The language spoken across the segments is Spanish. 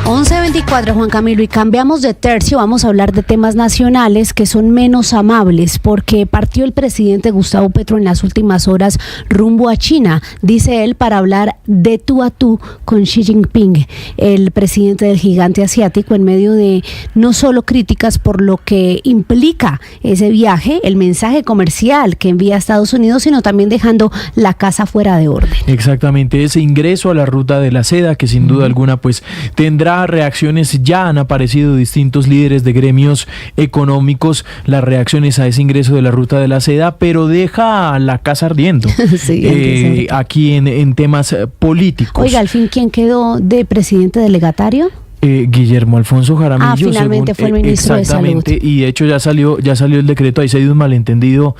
11:24, Juan Camilo, y cambiamos de tercio. Vamos a hablar de temas nacionales que son menos amables, porque partió el presidente Gustavo Petro en las últimas horas rumbo a China, dice él, para hablar de tú a tú con Xi Jinping, el presidente del gigante asiático, en medio de no solo críticas por lo que implica ese viaje, el mensaje comercial que envía a Estados Unidos, sino también dejando la casa fuera de orden. Exactamente, ese ingreso a la ruta de la seda, que sin duda alguna pues tendrá reacciones. Ya han aparecido distintos líderes de gremios económicos, las reacciones a ese ingreso de la ruta de la seda, pero deja la casa ardiendo. Sí, aquí en temas políticos. Oiga, al fin, ¿quién quedó de presidente delegatario? Guillermo Alfonso Jaramillo. Finalmente fue el ministro de Salud. Exactamente, y de hecho ya salió el decreto. Ahí se dio un malentendido.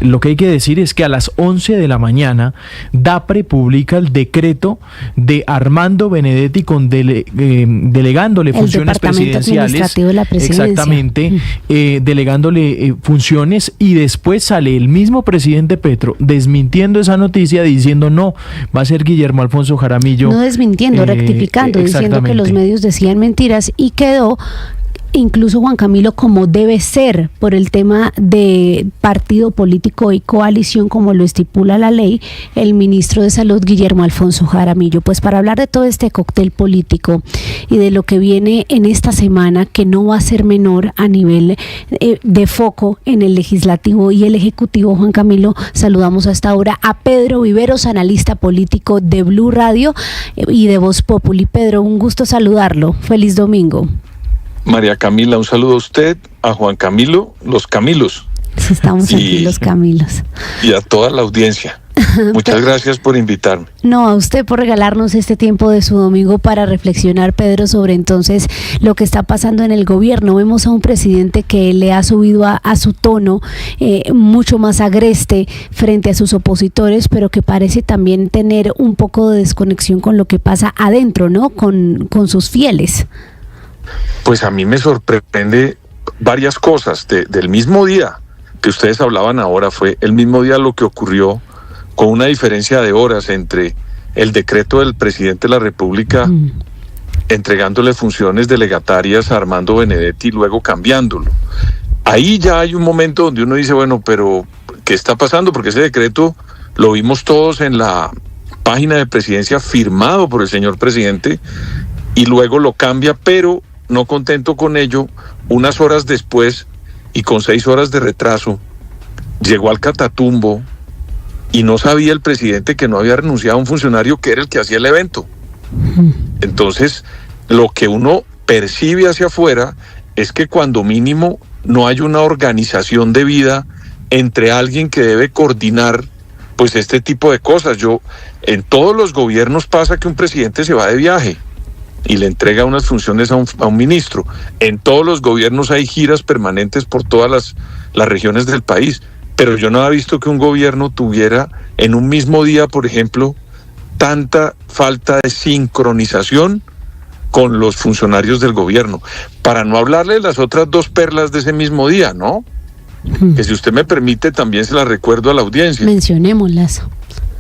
Lo que hay que decir es que a las 11 de la mañana DAPRE publica el decreto de Armando Benedetti delegándole funciones presidenciales. De la presidencia. Exactamente, delegándole funciones, y después sale el mismo presidente Petro desmintiendo esa noticia, diciendo no, va a ser Guillermo Alfonso Jaramillo. No desmintiendo, rectificando, diciendo que los medios decían mentiras, y quedó incluso, Juan Camilo, como debe ser por el tema de partido político y coalición, como lo estipula la ley, el ministro de Salud, Guillermo Alfonso Jaramillo. Pues para hablar de todo este cóctel político y de lo que viene en esta semana, que no va a ser menor a nivel de foco en el legislativo y el ejecutivo, Juan Camilo, saludamos hasta ahora a Pedro Viveros, analista político de Blue Radio y de Voz Populi. Pedro, un gusto saludarlo. Feliz domingo. María Camila, un saludo a usted, a Juan Camilo, los Camilos. Estamos aquí, los Camilos. Y a toda la audiencia. Muchas gracias por invitarme. No, a usted por regalarnos este tiempo de su domingo para reflexionar, Pedro, sobre entonces lo que está pasando en el gobierno. Vemos a un presidente que le ha subido a su tono mucho más agreste frente a sus opositores, pero que parece también tener un poco de desconexión con lo que pasa adentro, ¿no? Con sus fieles. Pues a mí me sorprende varias cosas. Del mismo día que ustedes hablaban ahora, fue el mismo día lo que ocurrió, con una diferencia de horas entre el decreto del presidente de la República entregándole funciones delegatarias a Armando Benedetti y luego cambiándolo. Ahí ya hay un momento donde uno dice, bueno, pero ¿qué está pasando? Porque ese decreto lo vimos todos en la página de presidencia, firmado por el señor presidente, y luego lo cambia, pero no contento con ello, unas horas después y con 6 horas de retraso, llegó al Catatumbo y no sabía el presidente que no había renunciado a un funcionario que era el que hacía el evento. Entonces, lo que uno percibe hacia afuera es que cuando mínimo no hay una organización de vida entre alguien que debe coordinar pues este tipo de cosas. En todos los gobiernos pasa que un presidente se va de viaje y le entrega unas funciones a un ministro. En todos los gobiernos hay giras permanentes por todas las regiones del país, pero yo no había visto que un gobierno tuviera en un mismo día, por ejemplo, tanta falta de sincronización con los funcionarios del gobierno. Para no hablarle de las otras 2 perlas de ese mismo día, ¿no? Que si usted me permite también se las recuerdo a la audiencia. Mencionémoslas.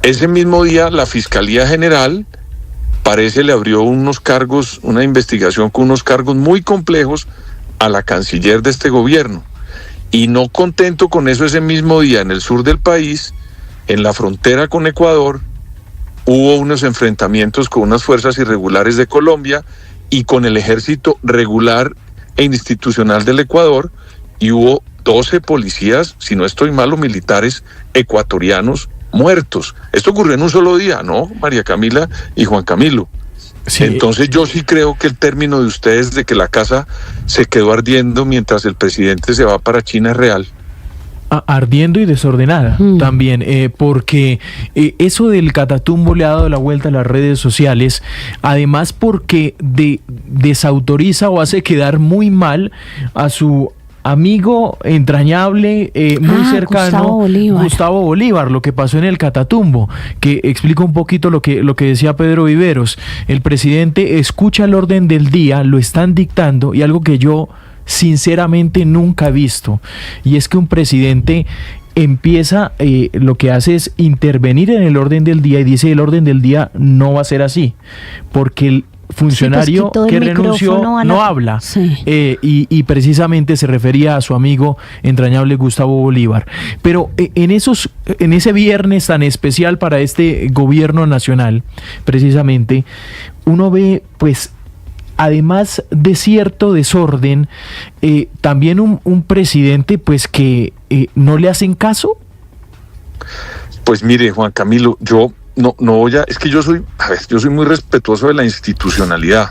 Ese mismo día la Fiscalía General parece le abrió una investigación con unos cargos muy complejos a la canciller de este gobierno. Y no contento con eso, ese mismo día en el sur del país, en la frontera con Ecuador, hubo unos enfrentamientos con unas fuerzas irregulares de Colombia y con el ejército regular e institucional del Ecuador, y hubo 12 policías, si no estoy mal, o militares ecuatorianos muertos. Esto ocurrió en un solo día, ¿no, María Camila y Juan Camilo? Sí. Entonces yo sí creo que el término de ustedes de que la casa se quedó ardiendo mientras el presidente se va para China es real. Ardiendo y desordenada también, porque eso del Catatumbo le ha dado la vuelta a las redes sociales, además porque desautoriza o hace quedar muy mal a su amigo entrañable, muy cercano, Gustavo Bolívar, lo que pasó en el Catatumbo, que explica un poquito lo que decía Pedro Viveros. El presidente escucha el orden del día, lo están dictando, y algo que yo sinceramente nunca he visto, y es que un presidente empieza, lo que hace es intervenir en el orden del día y dice: el orden del día no va a ser así, porque funcionario que renunció no habla. Sí. Y precisamente se refería a su amigo entrañable Gustavo Bolívar. Pero en ese viernes tan especial para este gobierno nacional, precisamente, uno ve, pues, además de cierto desorden, también un presidente, pues, que no le hacen caso. Pues mire, Juan Camilo, yo no voy a... Es que yo soy muy respetuoso de la institucionalidad.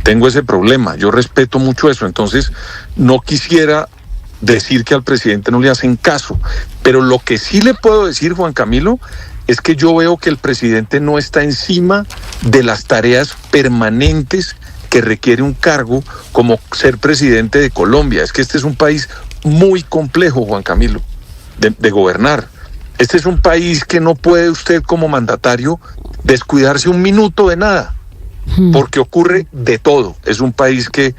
Tengo ese problema, yo respeto mucho eso. Entonces, no quisiera decir que al presidente no le hacen caso. Pero lo que sí le puedo decir, Juan Camilo, es que yo veo que el presidente no está encima de las tareas permanentes que requiere un cargo como ser presidente de Colombia. Es que este es un país muy complejo, Juan Camilo, de gobernar. Este es un país que no puede usted como mandatario descuidarse un minuto de nada, porque ocurre de todo. Es un país que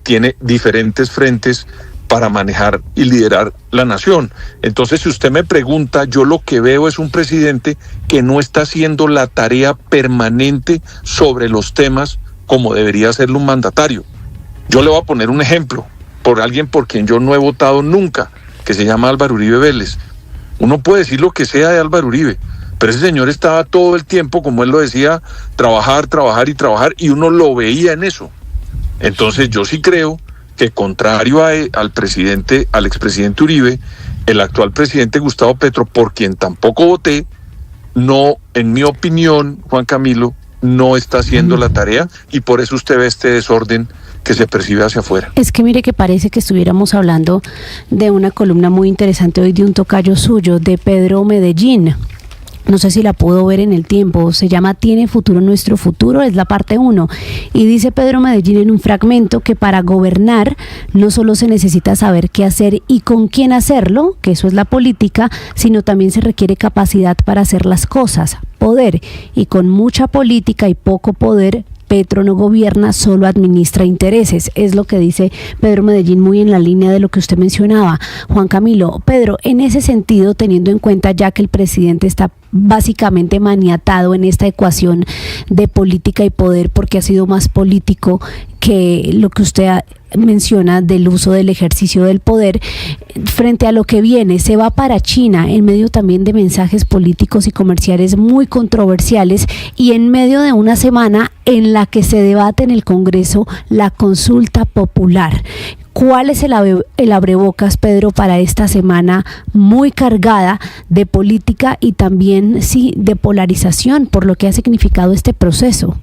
tiene diferentes frentes para manejar y liderar la nación. Entonces, si usted me pregunta, yo lo que veo es un presidente que no está haciendo la tarea permanente sobre los temas como debería hacerlo un mandatario. Yo le voy a poner un ejemplo por alguien por quien yo no he votado nunca, que se llama Álvaro Uribe Vélez. Uno puede decir lo que sea de Álvaro Uribe, pero ese señor estaba todo el tiempo, como él lo decía, trabajar, y uno lo veía en eso. Entonces yo sí creo que contrario al expresidente Uribe, el actual presidente Gustavo Petro, por quien tampoco voté, no, en mi opinión, Juan Camilo, no está haciendo la tarea, y por eso usted ve este desorden que se percibe hacia afuera. Es que mire que parece que estuviéramos hablando de una columna muy interesante hoy de un tocayo suyo, de Pedro Medellín. No sé si la pudo ver en El Tiempo, se llama ¿Tiene futuro nuestro futuro? Es la parte 1. Y dice Pedro Medellín en un fragmento que para gobernar no solo se necesita saber qué hacer y con quién hacerlo, que eso es la política, sino también se requiere capacidad para hacer las cosas, poder, y con mucha política y poco poder, Petro no gobierna, solo administra intereses. Es lo que dice Pedro Medellín, muy en la línea de lo que usted mencionaba, Juan Camilo. Pedro, en ese sentido, teniendo en cuenta ya que el presidente está básicamente maniatado en esta ecuación de política y poder, porque ha sido más político que lo que usted menciona del uso del ejercicio del poder, frente a lo que viene, se va para China en medio también de mensajes políticos y comerciales muy controversiales y en medio de una semana en la que se debate en el Congreso la consulta popular. ¿Cuál es el abrebocas, Pedro, para esta semana muy cargada de política y también, sí, de polarización por lo que ha significado este proceso?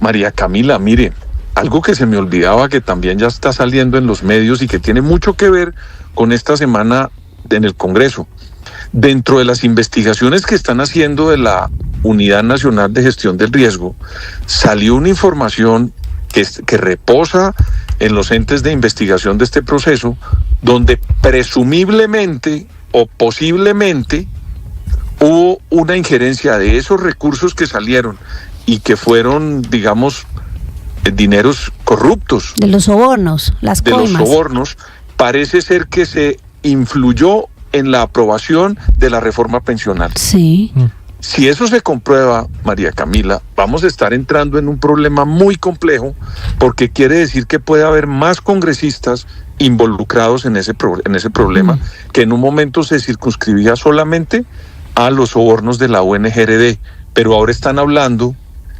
María Camila, mire, algo que se me olvidaba, que también ya está saliendo en los medios y que tiene mucho que ver con esta semana en el Congreso. Dentro de las investigaciones que están haciendo de la Unidad Nacional de Gestión del Riesgo, salió una información que reposa en los entes de investigación de este proceso, donde presumiblemente o posiblemente hubo una injerencia de esos recursos que salieron y que fueron, digamos, dineros corruptos. De los sobornos, las coimas. De los sobornos, parece ser que se influyó en la aprobación de la reforma pensional. Sí. Si eso se comprueba, María Camila, vamos a estar entrando en un problema muy complejo, porque quiere decir que puede haber más congresistas involucrados en ese problema, que en un momento se circunscribía solamente a los sobornos de la UNGRD, pero ahora están hablando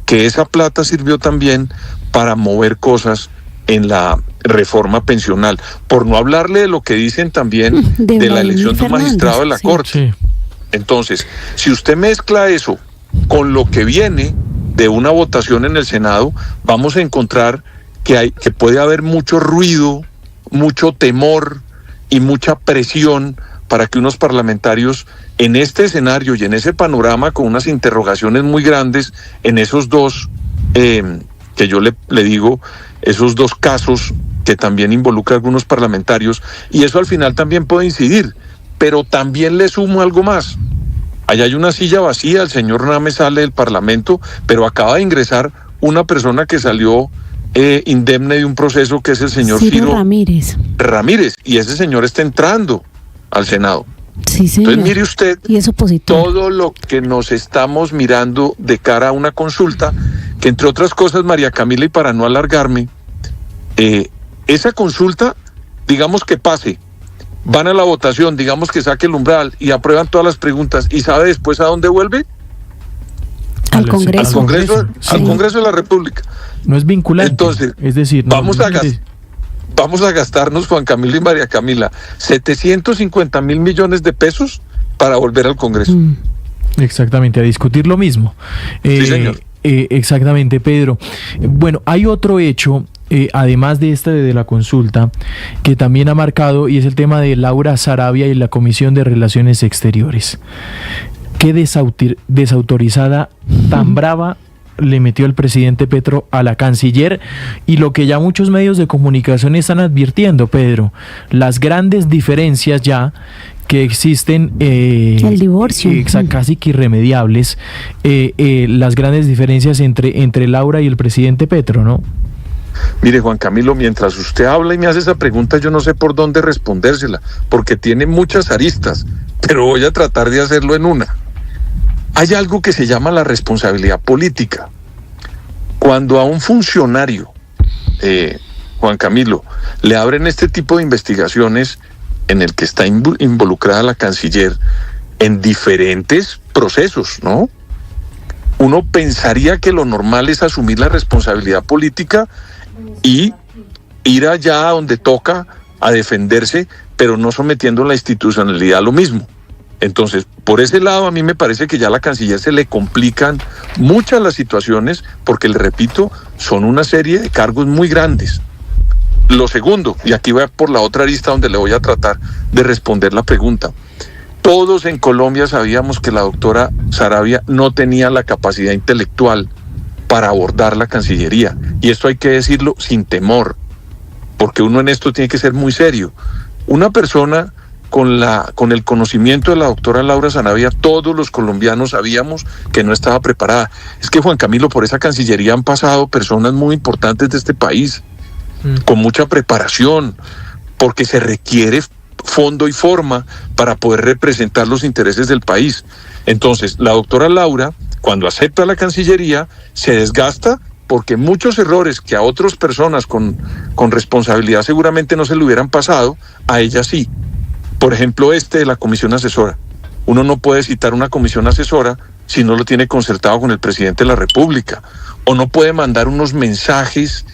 que esa plata sirvió también para mover cosas en la reforma pensional, por no hablarle de lo que dicen también de la elección de un magistrado de la Corte. Sí. Entonces, si usted mezcla eso con lo que viene de una votación en el Senado, vamos a encontrar que puede haber mucho ruido, mucho temor y mucha presión para que unos parlamentarios en este escenario y en ese panorama, con unas interrogaciones muy grandes en esos dos, que yo le digo, esos dos casos que también involucra a algunos parlamentarios, y eso al final también puede incidir. Pero también le sumo algo más. Allá hay una silla vacía, el señor Name sale del Parlamento, pero acaba de ingresar una persona que salió indemne de un proceso, que es el señor Ciro Ramírez, y ese señor está entrando al Senado. Sí, señor. Entonces, mire usted, y eso positivo, todo lo que nos estamos mirando de cara a una consulta, que entre otras cosas, María Camila, y para no alargarme, esa consulta, digamos que pase, van a la votación, digamos que saque el umbral y aprueban todas las preguntas, ¿y sabe después a dónde vuelve? al Congreso. Al Congreso, Sí. al Congreso de la República. No es vinculante. Entonces, es decir, vamos a gastarnos, Juan Camilo y María Camila, 750 mil millones de pesos para volver al Congreso. Exactamente, a discutir lo mismo. Sí, señor. Exactamente, Pedro. Bueno, hay otro hecho, además de este de la consulta, que también ha marcado, y es el tema de Laura Sarabia y la Comisión de Relaciones Exteriores. Qué desautorizada tan brava le metió el presidente Petro a la canciller, y lo que ya muchos medios de comunicación están advirtiendo, Pedro, las grandes diferencias ya que existen, el divorcio, casi que irremediables, las grandes diferencias entre Laura y el presidente Petro, ¿no? Mire, Juan Camilo, mientras usted habla y me hace esa pregunta, yo no sé por dónde respondérsela, porque tiene muchas aristas, pero voy a tratar de hacerlo en una. Hay algo que se llama la responsabilidad política. Cuando a un funcionario, Juan Camilo, le abren este tipo de investigaciones en el que está involucrada la canciller en diferentes procesos, ¿no? Uno pensaría que lo normal es asumir la responsabilidad política y ir allá donde toca a defenderse, pero no sometiendo la institucionalidad a lo mismo. Entonces, por ese lado, a mí me parece que ya a la canciller se le complican muchas las situaciones, porque, le repito, son una serie de cargos muy grandes. Lo segundo, y aquí voy por la otra arista donde le voy a tratar de responder la pregunta. Todos en Colombia sabíamos que la doctora Sarabia no tenía la capacidad intelectual para abordar la Cancillería. Y esto hay que decirlo sin temor, porque uno en esto tiene que ser muy serio. Una persona con el conocimiento de la doctora Laura Sarabia, todos los colombianos sabíamos que no estaba preparada. Es que, Juan Camilo, por esa Cancillería han pasado personas muy importantes de este país, con mucha preparación, porque se requiere fondo y forma para poder representar los intereses del país. Entonces, la doctora Laura, cuando acepta la Cancillería, se desgasta, porque muchos errores que a otras personas con responsabilidad seguramente no se le hubieran pasado, a ella sí. Por ejemplo, de la comisión asesora. Uno no puede citar una comisión asesora si no lo tiene concertado con el presidente de la República, o no puede mandar unos mensajes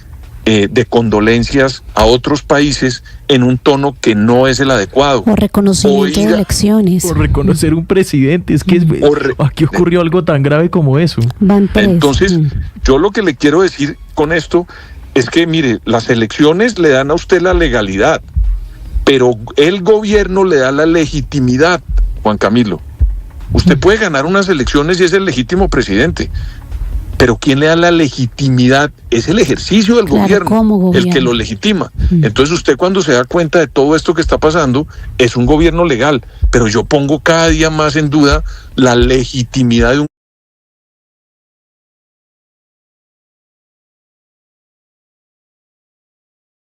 de condolencias a otros países en un tono que no es el adecuado. O reconocimiento de elecciones. O reconocer un presidente. Es que aquí ocurrió algo tan grave como eso. Entonces, yo lo que le quiero decir con esto es que, mire, las elecciones le dan a usted la legalidad, pero el gobierno le da la legitimidad, Juan Camilo. Usted puede ganar unas elecciones y es el legítimo presidente, pero ¿quién le da la legitimidad? Es el ejercicio del gobierno, el que lo legitima. Entonces usted, cuando se da cuenta de todo esto que está pasando, es un gobierno legal, pero yo pongo cada día más en duda la legitimidad de un